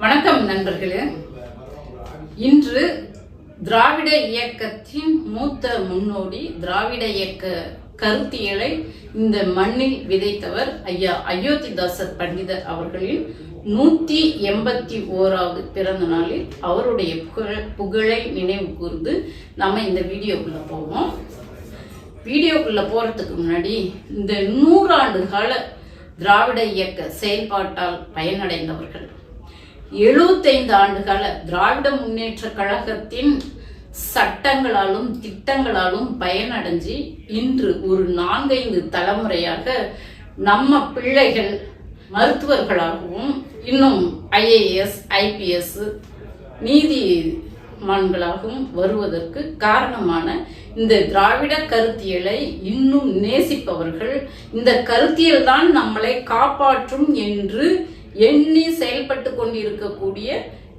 வணக்கம் நண்பர்களே. இன்று திராவிட இயக்கத்தின் மூத்த முன்னோடி, திராவிட இயக்க கருத்தியலை இந்த மண்ணில் விதைத்தவர் ஐயா அயோத்திதாசர் பண்டிதர் அவர்களின் 181வது பிறந்த நாளில் அவருடைய புகழை நினைவு கூர்ந்து நம்ம இந்த வீடியோக்குள்ள போவோம். வீடியோக்குள்ள போறதுக்கு முன்னாடி இந்த 100 ஆண்டு கால திராவிட இயக்க செயல்பாட்டால் பயனடைந்தவர்கள், 75 ஆண்டுகால திராவிட முன்னேற்ற கழகத்தின் சட்டங்களாலும் திட்டங்களாலும் பயனடைஞ்சு இன்று ஒரு 4-5 தலைமுறையாக நம்ம பிள்ளைகள் மருத்துவர்களாகவும் இன்னும் IAS IPS நீதிமான்களாகவும் வருவதற்கு காரணமான இந்த திராவிட கருத்தியலை இன்னும் நேசிப்பவர்கள், இந்த கருத்தியல் தான் நம்மளை காப்பாற்றும் என்று எண்ணி செயல்பட்டு கொண்டிருக்கக்கூடிய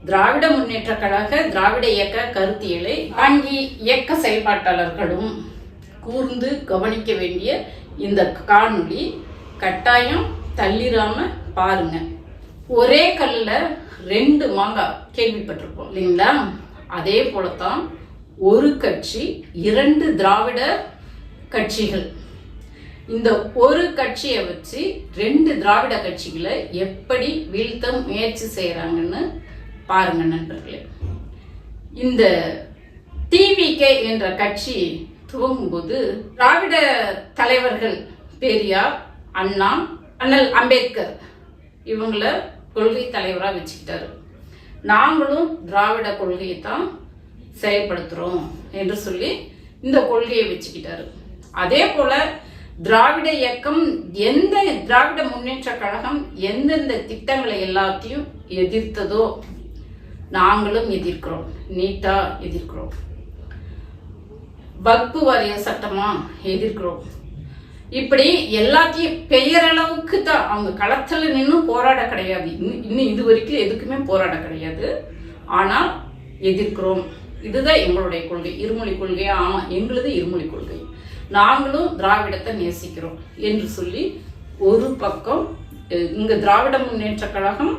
திராவிட முன்னேற்ற கழக திராவிட இயக்க கருத்தியலை வாங்கி இயக்க செயல்பாட்டாளர்களும் கூர்ந்து கவனிக்க வேண்டிய இந்த காணொளி கட்டாயம் தள்ளிராம பாருங்க. ஒரே கல்லுல 2 மாங்காய் கேள்விப்பட்டிருப்போம் இல்லைங்களா? அதே போலத்தான் ஒரு கட்சி 2 திராவிட கட்சிகள். இந்த ஒரு கட்சியை வச்சு 2 திராவிட கட்சிகளை எப்படி வீழ்த்த முயற்சி செய்யறாங்கன்னு பாருங்க நண்பர்களே. இந்த TVK என்ற கட்சி துவங்கும் போது திராவிட தலைவர்கள் பெரியார், அண்ணா, அண்ணல் அம்பேத்கர் இவங்கள கொள்கை தலைவரா வச்சுக்கிட்டாரு. நாங்களும் திராவிட கொள்கையை தான் செயல்படுத்துறோம் என்று சொல்லி இந்த கொள்கையை வச்சுக்கிட்டாரு. அதே போல திராவிட இயக்கம், எந்த திராவிட முன்னேற்ற கழகம் எந்தெந்த திட்டங்களை எல்லாத்தையும் எதிர்த்ததோ நாங்களும் எதிர்க்கிறோம், நீட்டா எதிர்க்கிறோம், வக்பு வாரிய சட்டமா எதிர்க்கிறோம். இப்படி எல்லாத்தையும் பெயரளவுக்கு தான் அவங்க களத்துல நின்று போராட கிடையாது. இன்னும் இது வரைக்கும் எதுக்குமே போராட கிடையாது. ஆனா எதிர்க்கிறோம். இதுதான் எங்களுடைய கொள்கை. இருமொழி கொள்கையா? ஆமா, எங்களுது இருமொழி கொள்கை. நாங்களும் திராவிடத்தை நேசிக்கிறோம் என்று சொல்லி ஒரு பக்கம் இங்க திராவிட முன்னேற்ற கழகம்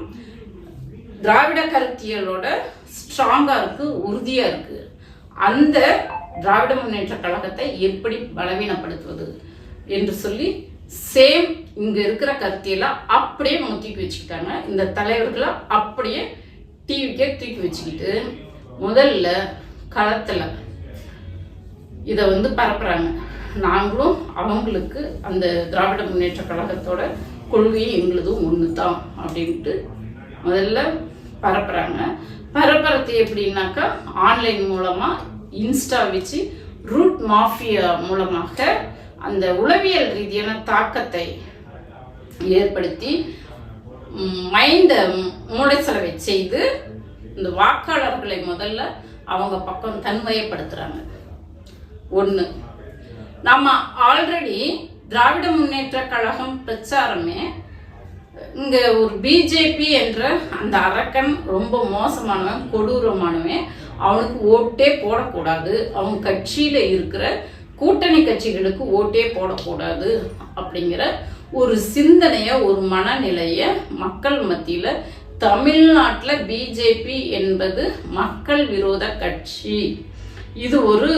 திராவிட கருத்தியலோட ஸ்ட்ராங்கா இருக்கு, உறுதியா இருக்கு. அந்த திராவிட முன்னேற்ற கழகத்தை எப்படி பலவீனப்படுத்துவது என்று சொல்லி சேம் இங்க இருக்கிற கருத்தியெல்லாம் அப்படியே தூக்கி வச்சுக்கிட்டாங்க. இந்த தலைவர்களை அப்படியே TVK தூக்கி வச்சுக்கிட்டு முதல்ல களத்துல இதை பரப்புறாங்க. நாங்களும் அவங்களுக்கு அந்த திராவிட முன்னேற்ற கழகத்தோட கொள்கையும் எங்களுதும் ஒன்று தான் அப்படின்ட்டு முதல்ல பரப்புறாங்க. பரப்புறது எப்படின்னாக்கா ஆன்லைன் மூலமா, இன்ஸ்டா வச்சு, ரூட் மாஃபியா மூலமாக அந்த உளவியல் ரீதியான தாக்கத்தை ஏற்படுத்தி மைண்ட மூளைச்சலவை செய்து இந்த வாக்காளர்களை முதல்ல அவங்க பக்கம் தன்மையப்படுத்துறாங்க. ஒன்று, நம்ம ஆல்ரெடி திராவிட முன்னேற்ற கழகம் பிரச்சாரமே இங்க ஒரு BJP என்ற அந்த அரக்கன் ரொம்ப மோசமானவன், கொடூரமானவன், அவனுக்கு ஓட்டே போடக்கூடாது, அவங்க கட்சியில இருக்கிற கூட்டணி கட்சிகளுக்கு ஓட்டே போடக்கூடாது அப்படிங்கிற ஒரு சிந்தனைய, ஒரு மனநிலைய மக்கள் மத்தியில, தமிழ்நாட்டில் BJP என்பது மக்கள் விரோத கட்சி, இது ஒரு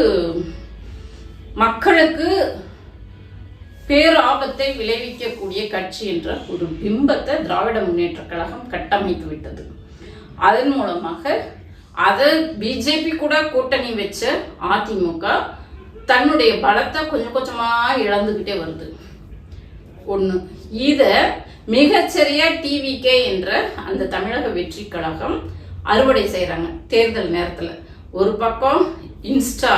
மக்களுக்கு பேராபத்தை விளைவிக்கக்கூடிய கட்சி என்ற ஒரு பிம்பத்தை திராவிட முன்னேற்ற கழகம் கட்டமைத்து விட்டது. அதன் மூலமாக அதை BJP கூட கூட்டணி வச்ச அதிமுக தன்னுடைய பலத்தை கொஞ்சம் கொஞ்சமா இழந்துகிட்டே வருது. ஒண்ணு, இத மிகச்சரியா TVK என்ற அந்த தமிழக வெற்றி கழகம் அறுவடை செய்யறாங்க தேர்தல் நேரத்துல. ஒரு பக்கம் இன்ஸ்டா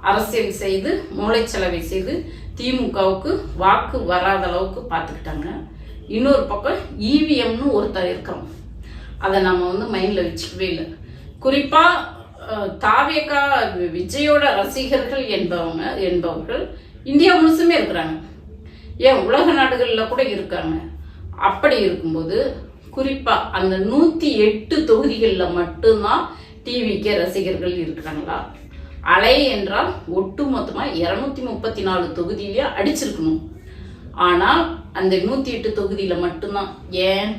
அரசியல் செய்து, மூளைச்சலவை செய்து திமுகவுக்கு வாக்கு வராத அளவுக்கு பார்த்துக்கிட்டாங்க. இன்னொரு பக்கம் EVMனு ஒருத்தர் இருக்கிறோம், அதை நம்ம மைண்ட்ல வச்சுக்கவே இல்லை. குறிப்பா தாவேகா விஜயோட ரசிகர்கள் என்பவர்கள் இந்தியா முழுசுமே இருக்கிறாங்க, ஏன் உலக நாடுகள்ல கூட இருக்காங்க. அப்படி இருக்கும்போது குறிப்பா அந்த 108 தொகுதிகளில் மட்டும்தான் TVK ரசிகர்கள் இருக்கிறாங்களா? அலை என்றால் ஒட்டு மொத்தமா 234 தொகுதியிலேயே அடிச்சிருக்கணும். ஆனா அந்த 108 தொகுதியில மட்டும்தான். ஏன்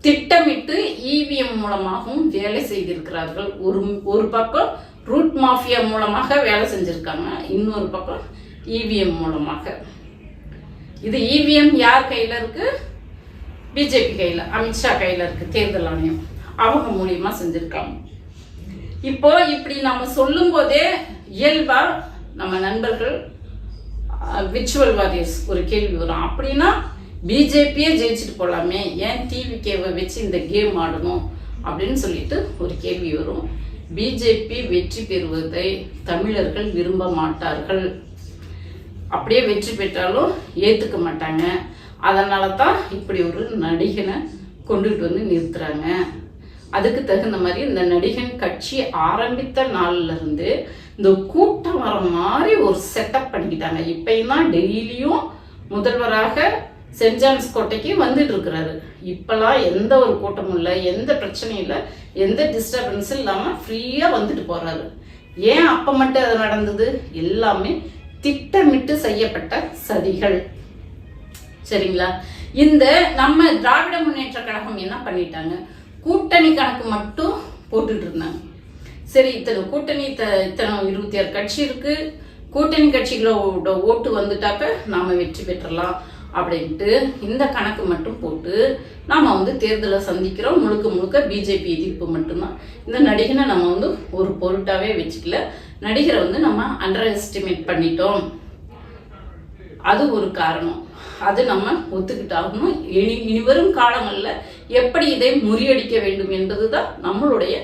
திட்டமிட்டு இவிஎம் மூலமாகவும் வேலை செய்திருக்கிறார்கள். ஒரு பக்கம் ரூட் மாஃபியா மூலமாக வேலை செஞ்சிருக்காங்க, இன்னொரு பக்கம் இவிஎம் மூலமாக. இது இவிஎம் யார் கையில இருக்கு? பிஜேபி கையில, அமித்ஷா கையில இருக்கு. தேர்தல் ஆணையம் அவங்க மூலியமா செஞ்சிருக்காங்க. இப்போ இப்படி நம்ம சொல்லும் போதே இயல்பா நம்ம நண்பர்கள் விர்ச்சுவல் வாரியர்ஸ் ஒரு கேள்வி வரும், அப்படின்னா பிஜேபியே ஜெயிச்சுட்டு போலாமே, ஏன் டிவிகேவை வச்சு இந்த கேம் ஆடணும் அப்படின்னு சொல்லிட்டு ஒரு கேள்வி வரும். பிஜேபி வெற்றி பெறுவதை தமிழர்கள் விரும்ப மாட்டார்கள். அப்படியே வெற்றி பெற்றாலும் ஏத்துக்க மாட்டாங்க. அதனால தான் இப்படி ஒரு நடிகனை கொண்டுட்டு வந்து நிறுத்துறாங்க. அதுக்கு தகுந்த மாதிரி இந்த நடிகன் கட்சி ஆரம்பித்த நாள்ல இருந்து இந்த கூட்டம் வர மாதிரி ஒரு செட்டப் பண்ணிக்கிட்டாங்க. இப்பயும் தான் டெய்லியும் முதல்வராக சென்ட் ஜான்ஸ் கோட்டைக்கு வந்துட்டு இருக்கிறாரு. இப்பெல்லாம் எந்த ஒரு கூட்டமும் இல்லை, எந்த பிரச்சனையும் இல்லை, எந்த டிஸ்டர்பன்ஸும் இல்லாம ஃப்ரீயா வந்துட்டு போறாரு. ஏன் அப்ப மட்டும் அது நடந்தது? எல்லாமே திட்டமிட்டு செய்யப்பட்ட சதிகள். சரிங்களா? இந்த நம்ம திராவிட முன்னேற்ற கழகம் என்ன பண்ணிட்டாங்க, கூட்டணி கணக்கு மட்டும் போட்டுட்டு இருந்தாங்க. சரி, இத்தனை கூட்டணி, இத்தனை 26 கட்சி இருக்கு, கூட்டணி கட்சிகளோட ஓட்டு வந்துட்டாக்க நாம வெற்றி பெற்றலாம் அப்படின்ட்டு இந்த கணக்கு மட்டும் போட்டு நாம வந்து தேர்தலை சந்திக்கிறோம். முழுக்க முழுக்க பிஜேபி எதிர்ப்பு மட்டும்தான். இந்த நடிகனை நம்ம வந்து ஒரு பொருட்டாவே வச்சுக்கல. நடிகரை வந்து நம்ம அண்டர் எஸ்டிமேட் பண்ணிட்டோம். அது ஒரு காரணம். அது நம்ம ஒத்துக்கிட்டாகணும். இனிவரும் காலங்கள்ல எப்படி இதை முறியடிக்க வேண்டும் என்பதுதான் நம்மளுடைய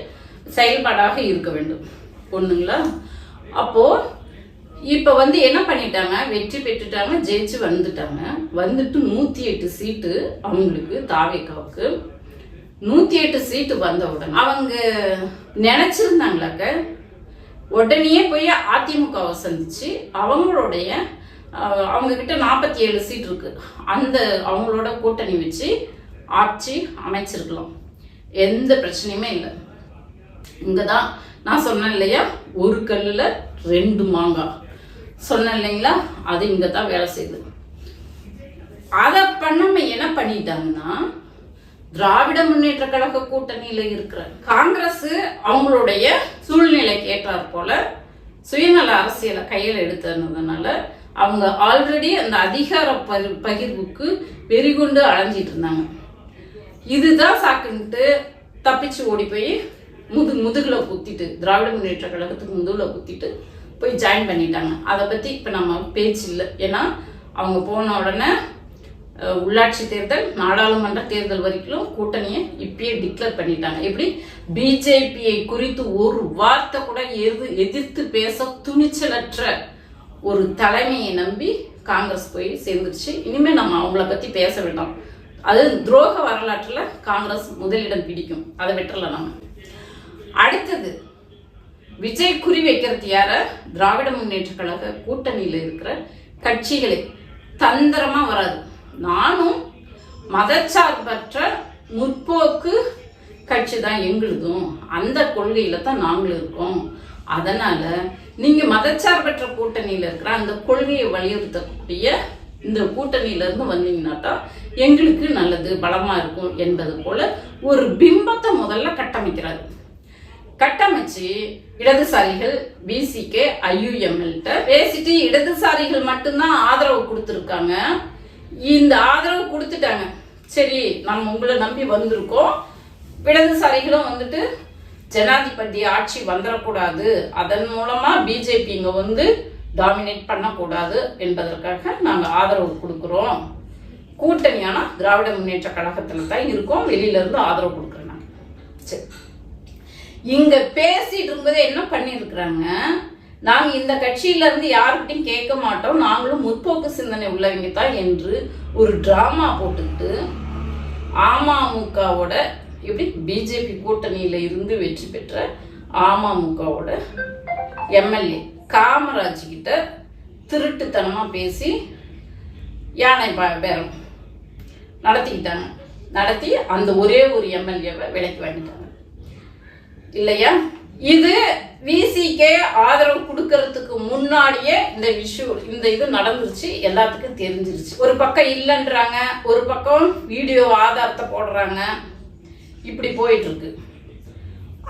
செயல்பாடாக இருக்க வேண்டும். ஒண்ணுங்களா? அப்போ இப்ப வந்து என்ன பண்ணிட்டாங்க, வெற்றி பெற்றுட்டாங்க, ஜெயிச்சு வந்துட்டாங்க. வந்துட்டு 108 சீட்டு அவங்களுக்கு, தாவேக்காவுக்கு 108 சீட்டு வந்த உடனே அவங்க நினைச்சிருந்தாங்களாக்க உடனே போய் அதிமுகவை சந்திச்சு அவங்களுடைய அவங்க கிட்ட 47 சீட் இருக்கு, அந்த அவங்களோட கூட்டணி வச்சு ஆட்சி அமைச்சிருக்கலாம். எந்த பிரச்சனையுமே இல்லை. இங்கதான் நான் சொன்னேன் இல்லையா, ஒரு கல்லுல 2 மாங்காய் சொன்னேன் இல்லைங்களா, அது இங்கதான் வேலை செய்யுது. அதை பண்ணாம என்ன பண்ணிட்டாங்கன்னா, திராவிட முன்னேற்ற கழக கூட்டணியில இருக்கிற காங்கிரஸ் அவங்களுடைய சூழ்நிலைக்கு ஏற்றாற் போல சுயநல அரசியலை கையில் எடுத்ததுனால அவங்க ஆல்ரெடி அந்த அதிகார பகிர்வுக்கு வெறிகொண்டு அலைஞ்சிட்டு இருந்தாங்க. இதுதான் சாக்குன்ட்டு தப்பிச்சு ஓடி போய் முதுகுல குத்திட்டு, திராவிட முன்னேற்ற கழகத்துக்கு முதுகுல குத்திட்டு போய் ஜாயின் பண்ணிட்டாங்க. அதை பத்தி இப்ப நம்ம பேச்சு இல்லை. ஏன்னா அவங்க போன உடனே உள்ளாட்சி தேர்தல், நாடாளுமன்ற தேர்தல் வரைக்கும் கூட்டணியை இப்பயே டிக்ளேர் பண்ணிட்டாங்க. எப்படி பிஜேபியை குறித்து ஒரு வார்த்தை கூட எதிர்த்து பேச துணிச்சலற்ற ஒரு தலைமையை நம்பி காங்கிரஸ் போய் சேர்ந்துருச்சு. இனிமே நம்ம அவங்கள பத்தி பேச வேண்டாம். அது துரோக வரலாற்றுல காங்கிரஸ் முதலிடம் பிடிக்கும். அதை விட்டுறல நம்ம. அடுத்தது விஜய் குறி வைக்கிறது யார? திராவிட முன்னேற்ற கழக கூட்டணியில இருக்கிற கட்சிகளை. தந்திரமா வராது. நானும் மதச்சார்பற்ற முற்போக்கு கட்சி தான் எங்களுதும், அந்த கொள்கையில தான் நாங்களும் இருக்கோம். அதனால நீங்க மதச்சார்பற்ற கூட்டணியில இருக்கிற அந்த கொள்கையை வலியுறுத்தக்கூடிய இந்த கூட்டணியில இருந்து வந்தீங்கன்னாட்டா எங்களுக்கு நல்லது, பலமா இருக்கும் என்பது போல ஒரு பிம்பத்தை முதல்ல கட்டமைக்கிறாரு. கட்டமைச்சு இடதுசாரிகள் பிசிகே ஐயுஎம்எல்ட்ட பேசிட்டு இடதுசாரிகள் மட்டும்தான் ஆதரவு கொடுத்துருக்காங்க. இந்த ஆதரவு கொடுத்துட்டாங்க. சரி, நம்ம உங்களை நம்பி வந்திருக்கோம், இடதுசாரிகளும் வந்துட்டு ஜனாதிபதி ஆட்சி வந்துடக்கூடாது, அதன் மூலமா பிஜேபி இங்க வந்து டாமினேட் பண்ணக்கூடாது என்பதற்காக நாங்க ஆதரவு கொடுக்கிறோம். கூட்டணியானா திராவிட முன்னேற்ற கழகத்துல தான் இருக்கோம், வெளியில இருந்து ஆதரவு கொடுக்குறோம் நாங்க. சரி, இங்க பேசிட்டு இருக்கும்போதே என்ன பண்ணிருக்கிறாங்க, நாங்க இந்த கட்சியில இருந்து யாருக்கிட்டையும் கேட்க மாட்டோம், நாங்களும் முற்போக்கு சிந்தனை உள்ளவங்க தான் என்று ஒரு டிராமா போட்டுக்கிட்டு அமமுகவோட, எப்படி பிஜேபி கூட்டணியில இருந்து வெற்றி பெற்ற அமமுகவோட எம்எல்ஏ காமராஜ் கிட்ட திருட்டுத்தனமா பேசி யானை பேரம் நடத்திக்கிட்டாங்க. நடத்தி அந்த ஒரே ஒரு எம்எல்ஏவை விலைக்கு வாங்கிட்டாங்க இல்லையா? இது விசிகே ஆதரவு கொடுக்கறதுக்கு முன்னாடியே இந்த இது நடந்துருச்சு, எல்லாத்துக்கும் தெரிஞ்சிருச்சு. ஒரு பக்கம் இல்லைன்றாங்க, ஒரு பக்கம் வீடியோ ஆதாரத்தை போடுறாங்க. இப்படி போயிட்டு இருக்கு.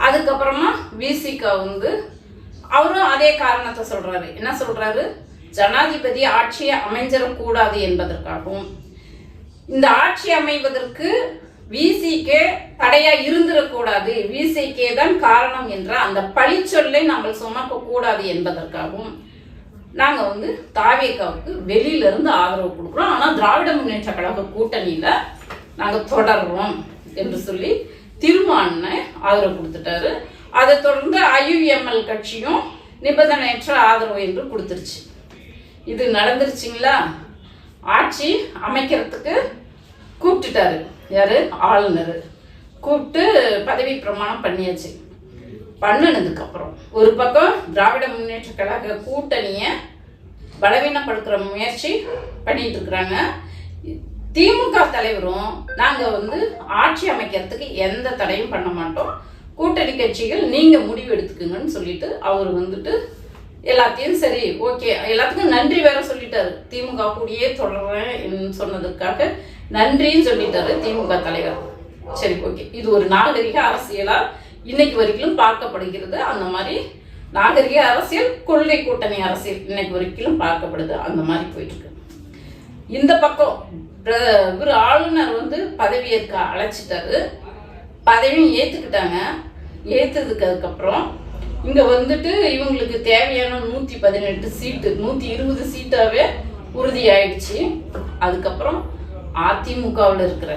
அதுக்கப்புறமா விசிகா வந்து அவரும் அதே காரணத்தை சொல்றாரு. என்ன சொல்றாரு? ஜனாதிபதி ஆட்சியை அமைஞ்சிடக்கூடாது என்பதற்காகவும் இந்த ஆட்சி அமைவதற்கு விசிகே தடையா இருந்திடக்கூடாது, விசிகே தான் காரணம் என்ற அந்த பழிச்சொல்லை நாங்கள் சுமக்க கூடாது என்பதற்காகவும் நாங்க வந்து தாவேகாவுக்கு வெளியில இருந்து ஆதரவு கொடுக்குறோம். ஆனா திராவிட முன்னேற்ற கழக கூட்டணியில நாங்க தொடர்றோம் என்று சொல்லி திருமான்னு ஆதரவு கொடுத்துட்டாரு. அதை தொடர்ந்து IUML கட்சியும் நிபந்தனையற்ற ஆதரவு என்று கொடுத்துருச்சு. இது நடந்துருச்சுங்களா? ஆட்சி அமைக்கிறதுக்கு கூப்பிட்டுட்டாரு. யாரு? ஆளுநர் கூப்பிட்டு பதவி பிரமாணம் பண்ணியாச்சு. பண்ணினதுக்கு அப்புறம் ஒரு பக்கம் திராவிட முன்னேற்ற கழக கூட்டணிய பலவீனப்படுத்துற முயற்சி பண்ணிட்டு இருக்கிறாங்க. திமுக தலைவரும் நாங்க வந்து ஆட்சி அமைக்கிறதுக்கு எந்த தடையும் பண்ண மாட்டோம், கூட்டணி கட்சிகள் நீங்க முடிவு எடுத்துக்குங்கன்னு சொல்லிட்டு அவர் வந்துட்டு எல்லாத்தையும் சரி ஓகே, எல்லாத்துக்கும் நன்றி வேற சொல்லிட்டாரு. திமுக கூடயே தொடர்றேன் சொன்னதுக்காக நன்றின்னு சொல்லிட்டாரு திமுக தலைவர். சரி ஓகே, இது ஒரு நாகரிக அரசியலா இன்னைக்கு வரைக்கும் பார்க்கப்படுகிறது. அந்த மாதிரி நாகரிக அரசியல், கொள்கை கூட்டணி அரசியல் இன்னைக்கு வரைக்கும் பார்க்கப்படுது. அந்த மாதிரி போயிட்டு இருக்கு. இந்த பக்கம் இவர் ஆளுநர் வந்து பதவியேற்க அழைச்சிட்டாரு. பதவியும் ஏத்துக்கிட்டாங்க. ஏத்துறதுக்கு அதுக்கப்புறம் இங்க வந்துட்டு இவங்களுக்கு தேவையான 118 சீட்டு 120 சீட்டாவே உறுதியாயிடுச்சு. அதுக்கப்புறம் அதிமுகவில் இருக்கிற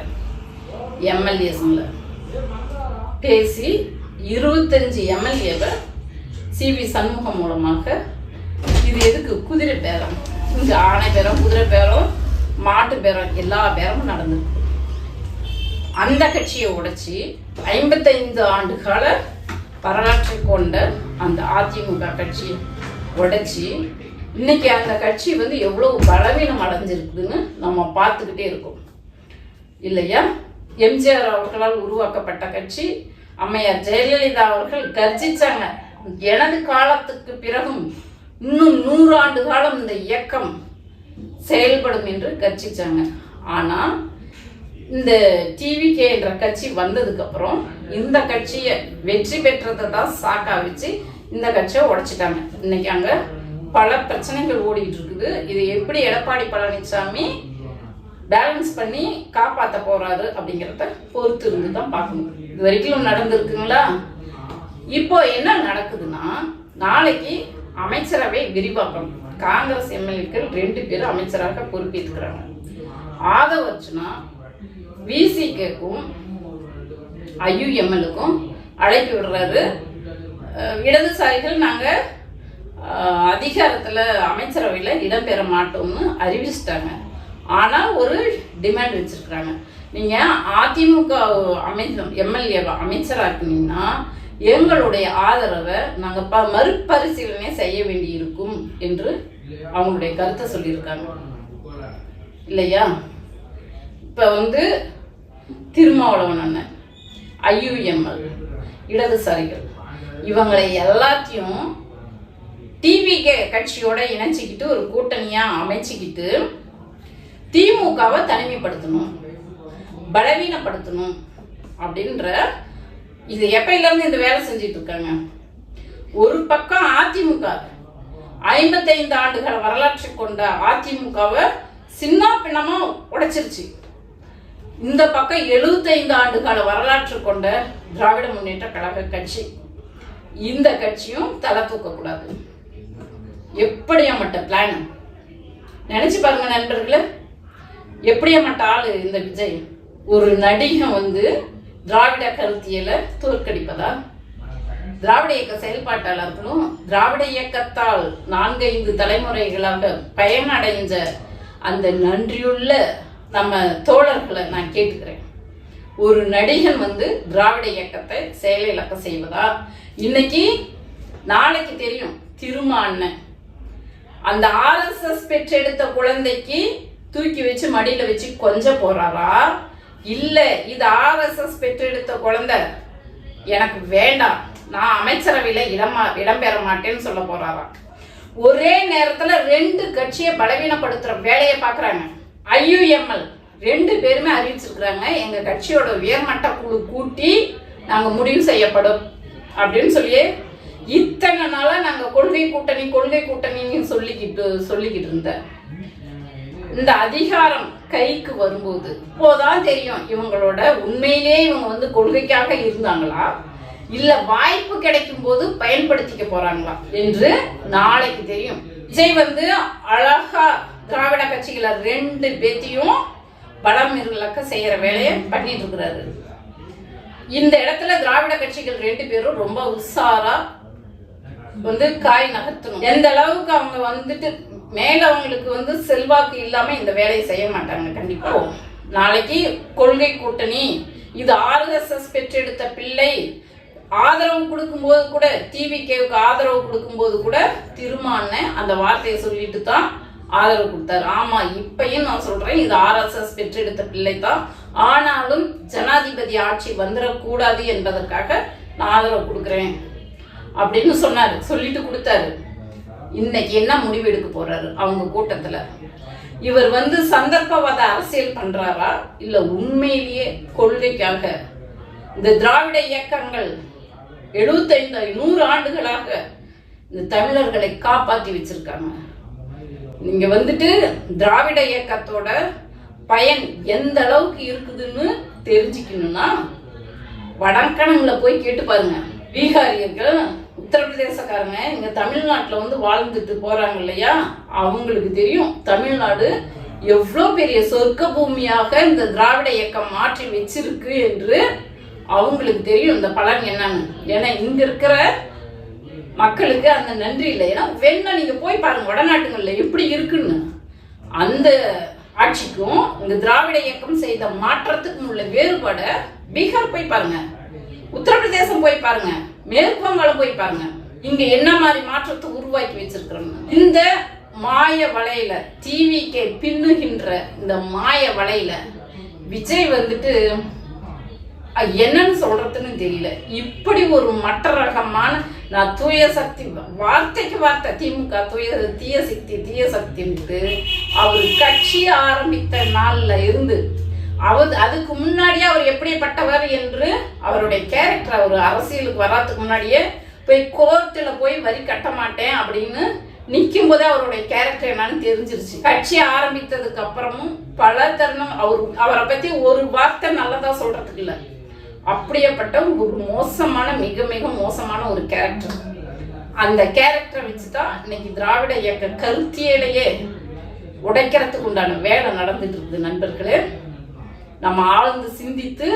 எம்எல்ஏஸ்ல பேசி 25 எம்எல்ஏவை CV சண்முகம் மூலமாக இது எதுக்கு குதிரை பேரம், இங்க ஆணை பேரம், குதிரை பேரம், மாட்டு பேரம், எல்லா பேரமும் நடந்திருக்கு. அந்த கட்சியை உடைச்சி 55 ஆண்டு கால வரலாற்றை கொண்ட அந்த அதிமுக கட்சியை உடைச்சி இன்னைக்கு அந்த கட்சி வந்து எவ்வளவு பலவீனம் அடைஞ்சிருக்குதுன்னு நம்ம பார்த்துக்கிட்டே இருக்கோம் இல்லையா? எம்ஜிஆர் அவர்களால் உருவாக்கப்பட்ட கட்சி, அம்மையார் ஜெயலலிதா அவர்கள் கர்ஜிச்சாங்க, எனது காலத்துக்கு பிறகும் இன்னும் 100 ஆண்டு காலம் இந்த இயக்கம் செயல்படும் என்று கர்ஜிச்சாங்க. ஆனா இந்த டிவிகே என்ற கட்சி வந்ததுக்கு அப்புறம் இந்த கட்சியை வெற்றி பெற்றதை தான் சாக்கா வச்சு இந்த கட்சியை உடைச்சிட்டாங்க. இன்னைக்கு அங்க பல பிரச்சனைகள் ஓடிட்டு இருக்குது. இது எப்படி எடப்பாடி பழனிசாமி பேலன்ஸ் பண்ணி காப்பாற்ற போறாரு அப்படிங்கிறத பொறுத்து இருந்து தான் பார்க்கணும். இது வரைக்கும் நடந்திருக்குங்களா? இப்போ என்ன நடக்குதுன்னா, நாளைக்கு அமைச்சரவை விரிவாக்கம், காங்கிரஸ் எம்எல்ஏக்கள் 2 பேரும் அமைச்சராக பொறுப்பேற்றுக்கிறாங்க. ஆதவர்ச்சுனா விசிகேக்கும் IUMLக்கும் அழைப்பு விடுறாரு. இடதுசாரிகள் நாங்க அதிகாரத்துல அமைச்சரவையில இடம்பெற மாட்டோம்னு அறிவிச்சிட்டாங்க. ஆனா ஒரு டிமாண்ட் வச்சிருக்கிறாங்க, நீங்க அதிமுக எம்எல்ஏ அமைச்சராக்குனீங்கன்னா எங்களுடைய ஆதரவை நாங்க மறுபரிசீலனை செய்ய வேண்டி இருக்கும் என்று அவங்களுடைய கருத்தை சொல்லியிருக்காங்க இல்லையா? இப்ப வந்து திருமாவளவன் அண்ணன், IUML, இடதுசாரிகள் இவங்களை எல்லாத்தையும் டிவிகே கட்சியோட இணைச்சிக்கிட்டு ஒரு கூட்டணியா அமைச்சுக்கிட்டு திமுகவை தனிமைப்படுத்தணும், பலவீனப்படுத்தணும் அப்படின்ற இது எப்பையில இருந்து இந்த வேலை செஞ்சிட்டு இருக்காங்க. ஒரு பக்கம் அதிமுக 55 ஆண்டுகள வரலாற்று கொண்ட அதிமுகவை சின்ன பின்னமா உடைச்சிருச்சு. இந்த பக்கம் 75 ஆண்டுகால வரலாற்று கொண்ட திராவிட முன்னேற்ற கழக கட்சி, இந்த கட்சியும் தலை தூக்க கூடாது. எப்படியாமட்ட பிளான் நினைச்சு பாருங்க நண்பர்களே. எப்படியாமட்ட ஆளு இந்த விஜய். ஒரு நடிகன் வந்து திராவிட கருத்தியலை தோற்கடிப்பதா? திராவிட இயக்க செயல்பாட்டாளர்களும் திராவிட இயக்கத்தால் 4-5 தலைமுறைகளாக பயனடைஞ்ச அந்த நன்றியுள்ள நம்ம தோழர்களை நான் கேட்டுக்கிறேன். ஒரு நடிகன் வந்து திராவிட இயக்கத்தை செயலிழக்க செய்வதா? இன்னைக்கு நாளைக்கு தெரியும். திருமான்னு அந்த RSS பெற்றெடுத்த குழந்தைக்கு தூக்கி வச்சு மடியில வச்சு கொஞ்சம் போறாரா, இல்ல இது RSS பெற்றெடுத்த குழந்தை எனக்கு வேண்டாம், நான் அமைச்சரவையில இடம்பெற மாட்டேன்னு சொல்ல போறாரா? ஒரே நேரத்துல 2 கட்சியை பலவீனப்படுத்துற வேலையை பாக்குறாங்க. IUML 2 பேருமே அறிவிச்சிருக்கிறாங்க, எங்க கட்சியோட உயர்மட்ட குழு கூட்டி நாங்க முடிவு செய்யப்படும் அப்படின்னு சொல்லி இத்தனை நாளா நாங்க கொள்கை கூட்டணின்னு சொல்லிக்கிட்டு இருந்த இந்த அதிகாரம் கைக்கு வரும்போது இப்போதான் தெரியும் இவங்களோட உண்மையிலே இவங்க கொள்கைக்காக இருந்தாங்களா இல்ல வாய்ப்பு கிடைக்கும் போது பயன்படுத்திக்க போறாங்களா என்று நாளைக்கு தெரியும். விஜய் அழகா திராவிட கட்சிகளை 2 பேத்தையும் பலம் இழக்க செய்யற வேலையை பண்ணிட்டு இருக்கிறாரு. இந்த இடத்துல திராவிட கட்சிகள் 2 பேரும் ரொம்ப உஷாரா காய் நகர்த்தணும். எந்த அளவுக்கு அவங்க மேல அவங்களுக்கு செல்வாக்கு இல்லாம இந்த வேலையை செய்ய மாட்டாங்க. கண்டிப்பா நாளைக்கு கொள்கை கூட்டணி இது RSS பெற்றெடுத்த பிள்ளை ஆதரவு கொடுக்கும்போது கூட டிவிகேவுக்கு ஆதரவு கொடுக்கும்போது கூட திருமான்னு அந்த வார்த்தையை சொல்லிட்டு தான் ஆதரவு கொடுத்தாரு. ஆமா, இப்பயும் நான் சொல்றேன், இது RSS பெற்றெடுத்த பிள்ளை தான். ஆனாலும் ஜனாதிபதி ஆட்சி வந்துடக்கூடாது என்பதற்காக நான் ஆதரவு கொடுக்குறேன் அப்படின்னு சொன்னாரு, சொல்லிட்டு கொடுத்தாரு. இன்னைக்கு என்ன முடிவு எடுக்க போறாரு அவங்க கூட்டத்துல? இவர் சந்தர்ப்பவாத அரசியல் பண்றாரா இல்ல உண்மையிலேயே கொள்கைக்காக? இந்த திராவிட இயக்கங்கள் 75-100 ஆண்டுகளாக இந்த தமிழர்களை காப்பாற்றி வச்சிருக்காங்க. நீங்க திராவிட இயக்கத்தோட பயன் எந்த அளவுக்கு இருக்குதுன்னு தெரிஞ்சுக்கணும்னா வடக்கணங்களை போய் கேட்டு பாருங்க. பீகாரியர்கள், உத்தரப்பிரதேசக்காரங்க இங்க தமிழ்நாட்டுல வாழ்ந்துட்டு போறாங்க இல்லையா, அவங்களுக்கு தெரியும் தமிழ்நாடு எவ்வளவு பெரிய சொர்க்க பூமியாக இந்த திராவிட இயக்கம் மாற்றி வச்சிருக்கு என்று அவங்களுக்கு தெரியும் இந்த பலன் என்னன்னு. ஏன்னா இங்க இருக்கிற மக்களுக்கு அந்த நன்றி இல்லை. ஏன்னா வேணா நீங்க போய் பாருங்க வடநாட்டுகள்ல எப்படி இருக்குன்னு. அந்த ஆட்சிக்கும் இந்த திராவிட இயக்கம் செய்த மாற்றத்துக்கும் உள்ள வேறுபாட பீகார் போய் பாருங்க, உத்தரப்பிரதேசம் போய் பாருங்க, மேற்கு வங்காளம் போய் பாருங்க. இங்க என்ன மாதிரி மாற்றத்தை உருவாக்கி வச்சிருக்கிறோம். இந்த மாய வலையில டிவிக்கு பின்னுகின்ற இந்த மாய வலையில விஜய் என்னன்னு சொல்றதுன்னு தெரியல. இப்படி ஒரு மற்ற ரகமான நான் தூய சக்தி வார்த்தைக்கு வார்த்தை திமுக தீய சக்தின்ட்டு அவர் கட்சி ஆரம்பித்த நாள்ல இருந்து அதுக்கு முன்னாடியே அவர் எப்படிப்பட்டவர் என்று அவருடைய கேரக்டர், அவர் அரசியலுக்கு வராதுக்கு முன்னாடியே போய் கோர்ட்டுல போய் வரி கட்ட மாட்டேன் அப்படின்னு நிற்கும் போதே அவருடைய கேரக்டர் என்னன்னு தெரிஞ்சிருச்சு. கட்சி ஆரம்பித்ததுக்கு அப்புறமும் பல தருணம் அவரை பத்தி ஒரு வார்த்தை நல்லதா சொல்றதுக்கு இல்லை. அப்படியேப்பட்ட ஒரு மோசமான மிக மிக மோசமான ஒரு கேரக்டர். அந்த கேரக்டரை வச்சுதான் இன்னைக்கு திராவிட இயக்க கருத்தியலையே உடைக்கிறதுக்கு உண்டான வேலை நடந்துட்டு இருக்குது. நண்பர்களே, நம்ம ஆழ்ந்து சிந்தித்து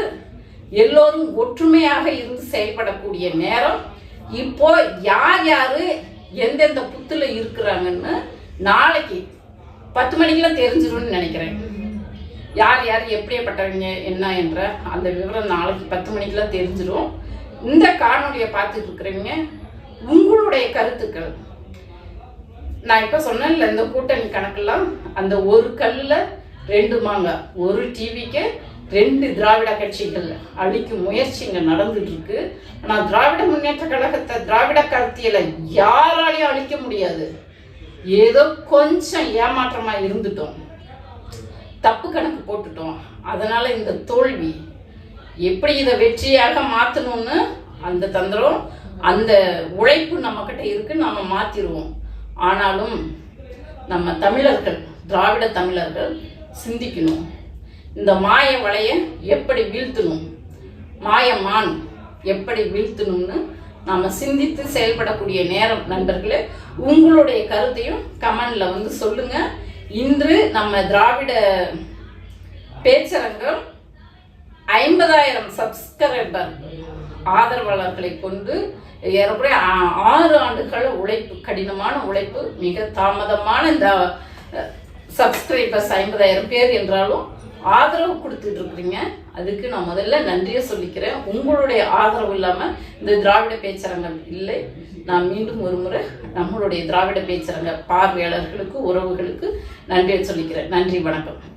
எல்லோரும் ஒற்றுமையாக இருந்து செயல்படக்கூடிய நேரம் இப்போ. யாரு எந்தெந்த புத்துல இருக்கிறாங்கன்னு நாளைக்கு 10 மணிக்கெல்லாம் தெரிஞ்சிரும்னு நினைக்கிறேன். யார் எப்படியப்பட்டவங்க என்ன என்ற அந்த விவரம் நாளைக்கு 10 மணிக்கெல்லாம் தெரிஞ்சிடும். இந்த காணொலியை பார்த்துட்டு இருக்கிறவங்க உங்களுடைய கருத்துக்கள், நான் இப்ப சொன்னேன்ல இந்த கூட்டணி கணக்கெல்லாம் அந்த ஒரு கல்ல 2 மாங்காய், ஒரு டிவிக்கு 2 திராவிட கட்சிகள் அழிக்கும் முயற்சி இங்க நடந்துட்டு இருக்கு. ஆனா திராவிட முன்னேற்ற கழகத்தை திராவிட கருத்தியலை யாராலையும் அழிக்க முடியாது. ஏதோ கொஞ்சம் ஏமாற்றமா இருந்துட்டோம், தப்பு கணக்கு போட்டுட்டோம். அதனால இந்த தோல்வி எப்படி இதை வெற்றியாக மாற்றணும்னு அந்த தந்திரம், அந்த உழைப்பு நம்ம கிட்ட இருக்கு, நம்ம மாத்திருவோம். ஆனாலும் நம்ம தமிழர்கள், திராவிட தமிழர்கள் சிந்திக்கணும். இந்த மாய வலைய எப்படி வீழ்த்தணும், மாயமான் எப்படி வீழ்த்தணும்னு நாம சிந்தித்து செயல்படக்கூடிய நேரம். நண்பர்களே, உங்களுடைய கருத்தையும் கமெண்ட்ல சொல்லுங்க. இன்று நம்ம திராவிட பேச்சரங்கம் 50,000 சப்ஸ்கிரைபர் ஆதரவாளர்களை கொண்டு ஏறக்குறைய 6 ஆண்டுகள் உழைப்பு, கடினமான உழைப்பு, மிக தாமதமான இந்த சப்ஸ்கிரைபர்ஸ் 50,000 பேர் என்றாலும் ஆதரவு கொடுத்துட்டு இருக்கிறீங்க. அதுக்கு நான் முதல்ல நன்றியை சொல்லிக்கிறேன். உங்களுடைய ஆதரவு இல்லாம இந்த திராவிட பேச்சரங்கம் இல்லை. நான் மீண்டும் ஒரு முறை நம்மளுடைய திராவிட பேச்சரங்க பார்வையாளர்களுக்கு, உறவுகளுக்கு நன்றியை சொல்லிக்கிறேன். நன்றி, வணக்கம்.